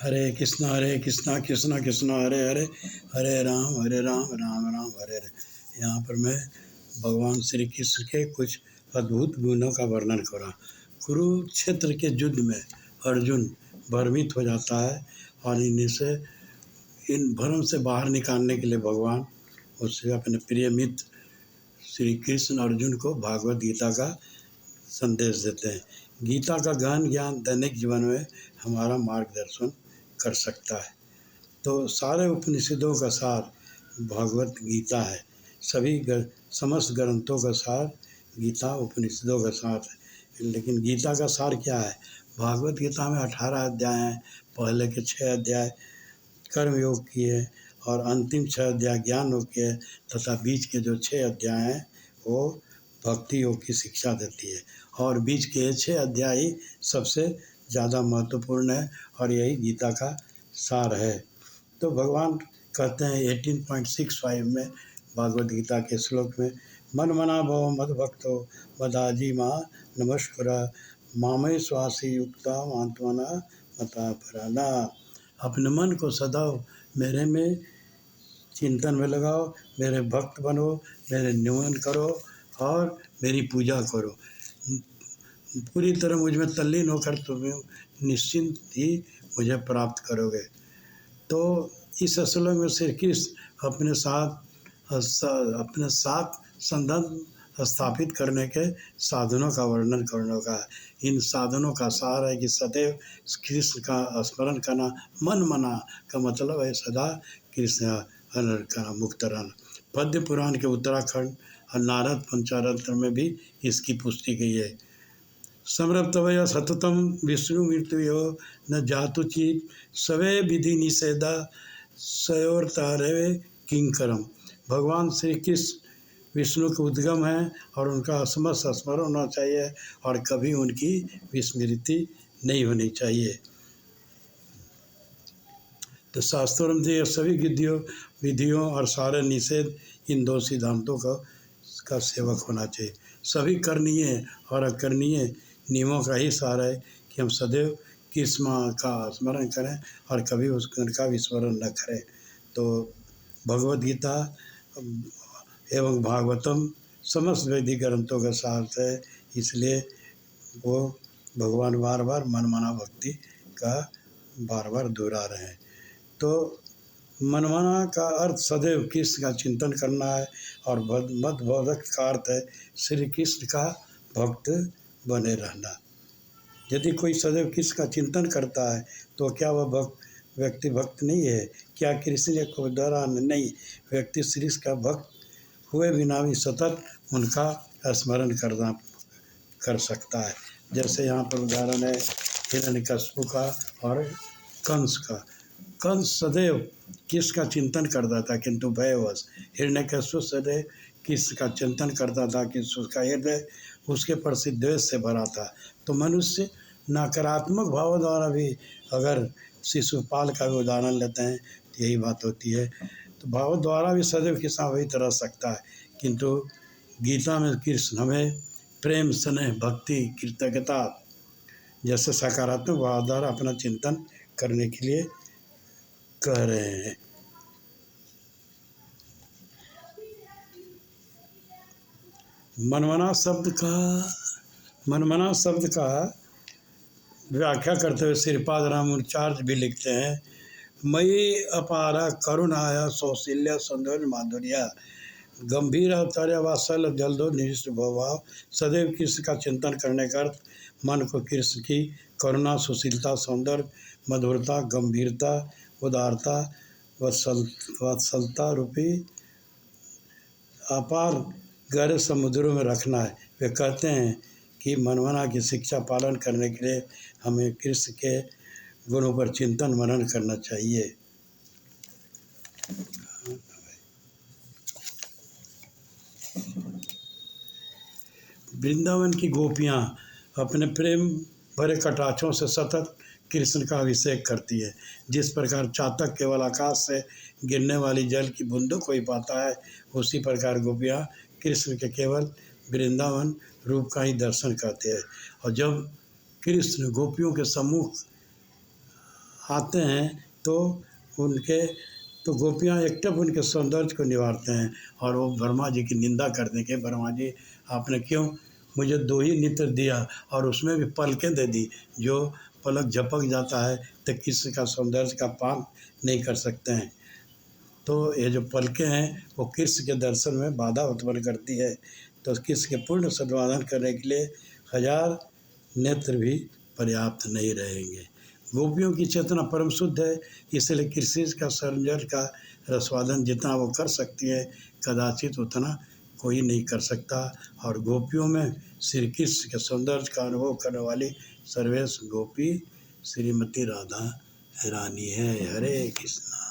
हरे कृष्णा कृष्णा कृष्णा हरे हरे, हरे राम राम राम हरे हरे। यहाँ पर मैं भगवान श्री कृष्ण के कुछ अद्भुत गुणों का वर्णन कर रहा। कुरुक्षेत्र के युद्ध में अर्जुन भ्रमित हो जाता है और इन भ्रम से बाहर निकालने के लिए भगवान उससे अपने प्रिय मित्र श्री कृष्ण अर्जुन को भागवत गीता का संदेश देते हैं। गीता का गहन ज्ञान दैनिक जीवन में हमारा मार्गदर्शन कर सकता है। तो सारे उपनिषदों का सार भागवत गीता है। समस्त ग्रंथों का सार गीता उपनिषदों का सार है। लेकिन गीता का सार क्या है? भागवत गीता में 18 अध्याय हैं। पहले के 6 अध्याय कर्म योग की है और अंतिम 6 अध्याय ज्ञान योग की है तथा बीच के जो 6 अध्याय हैं वो भक्ति योग की शिक्षा देती है और बीच के 6 अध्याय ही सबसे ज़्यादा महत्वपूर्ण है और यही गीता का सार है। तो भगवान कहते हैं 18.65 में भागवत गीता के श्लोक में, मन मना भव मद भक्तो मदाजी माँ नमस्कुर मामय स्वासी युक्ता मांत्वना मता पराना। अपने मन को सदैव मेरे में चिंतन में लगाओ, मेरे भक्त बनो, मेरे निमन करो और मेरी पूजा करो। पूरी तरह मुझ में तल्लीन होकर तुम निश्चिंत ही मुझे प्राप्त करोगे। तो इस श्लोक में श्री कृष्ण अपने साथ संबंध स्थापित करने के साधनों का वर्णन करने का है। इन साधनों का सार है कि सदैव कृष्ण का स्मरण करना। मन मना का मतलब है सदा कृष्ण करना, मुक्त रहना। पद्म पुराण के उत्तराखंड और नारद पंचारंत्र में भी इसकी पुष्टि की है। समृप्तवय सततम विष्णु मृत्युयो न जातुचित सवे विधि निषेधा सयोरतारे किंकरम। भगवान श्री कृष्ण विष्णु के उद्गम हैं और उनका समस्त स्मरण होना चाहिए और कभी उनकी विस्मृति नहीं होनी चाहिए। तो शास्त्रों में ये सभी विधियों और सारे निषेध इन 2 सिद्धांतों का सेवक होना चाहिए। सभी करणीय और अकरणीय नियमों का ही सार है कि हम सदैव कृष्ण का स्मरण करें और कभी उनका विस्मरण न करें। तो भगवद गीता एवं भागवतम समस्त वैदिक ग्रंथों का सार है, इसलिए वो भगवान बार बार मनमाना भक्ति का बार बार दोहरा रहे हैं। तो मनमाना का अर्थ सदैव कृष्ण का चिंतन करना है और मद बोधक का अर्थ है श्री कृष्ण का भक्त बने रहना। यदि कोई सदैव कृष्ण का चिंतन करता है तो क्या वह व्यक्ति भक्त नहीं है? क्या कृष्ण को द्वारा नहीं, व्यक्ति श्री का भक्त हुए बिना भी सतत उनका स्मरण कर सकता है। जैसे यहाँ पर उदाहरण है हिरण्यकश्यप का और कंस का। कंस सदैव कृष्ण का चिंतन करता था किंतु भयवश। हिरण्यकश्यप सदैव कृष्ण का चिंतन करता था कि उसका हृदय उसके प्रति द्वेष से भरा था। तो मनुष्य नकारात्मक भाव द्वारा भी, अगर शिशुपाल का भी उदाहरण लेते हैं तो यही बात होती है, तो भाव द्वारा भी सदैव कृष्ण वही तरह सकता है। किंतु गीता में कृष्ण हमें प्रेम स्नेह भक्ति कृतज्ञता जैसे सकारात्मक भाव द्वारा अपना चिंतन करने के लिए कह रहे हैं। मनमना शब्द का व्याख्या करते हुए श्रीपाद रामानुजाचार्य भी लिखते हैं, मयि अपारा करुणाया सौशील्य सौंदर्य माधुर्य गंभीर अवतार्य वात्सल्य जल्दो निविष्ट भाव। सदैव कृष्ण का चिंतन करने का अर्थ मन को कृष्ण की करुणा, सुशीलता, सौंदर्य, मधुरता, गंभीरता, उदारता, वत्सलता रूपी अपार गहरे समुद्रों में रखना है। वे कहते हैं कि मनमना की शिक्षा पालन करने के लिए हमें कृष्ण के गुणों पर चिंतन मनन करना चाहिए। वृंदावन की गोपियाँ अपने प्रेम भरे कटाक्षों से सतत कृष्ण का अभिषेक करती है। जिस प्रकार चातक केवल आकाश से गिरने वाली जल की बूंदों को ही पाता है, उसी प्रकार गोपियाँ कृष्ण के केवल वृंदावन रूप का ही दर्शन करते हैं। और जब कृष्ण गोपियों के सम्मुख आते हैं तो उनके तो गोपियाँ एकटप उनके सौंदर्य को निवारते हैं और वो ब्रह्मा जी की निंदा करते हैं कि ब्रह्मा जी आपने क्यों मुझे 2 ही नेत्र दिया और उसमें भी पलकें दे दी, जो पलक झपक जाता है तो किसी का सौंदर्य का पान नहीं कर सकते हैं। तो ये जो पलकें हैं वो कृष्ण के दर्शन में बाधा उत्पन्न करती है। तो कृष्ण के पूर्ण सद्भावना करने के लिए 1000 नेत्र भी पर्याप्त नहीं रहेंगे। गोपियों की चेतना परम शुद्ध है, इसलिए कृष्ण का सौंदर्य का रसवादन जितना वो कर सकती है कदाचित उतना कोई नहीं कर सकता। और गोपियों में श्री कृष्ण के सौंदर्य का अनुभव करने वाली सर्वेश गोपी श्रीमती राधा रानी है। हरे कृष्णा।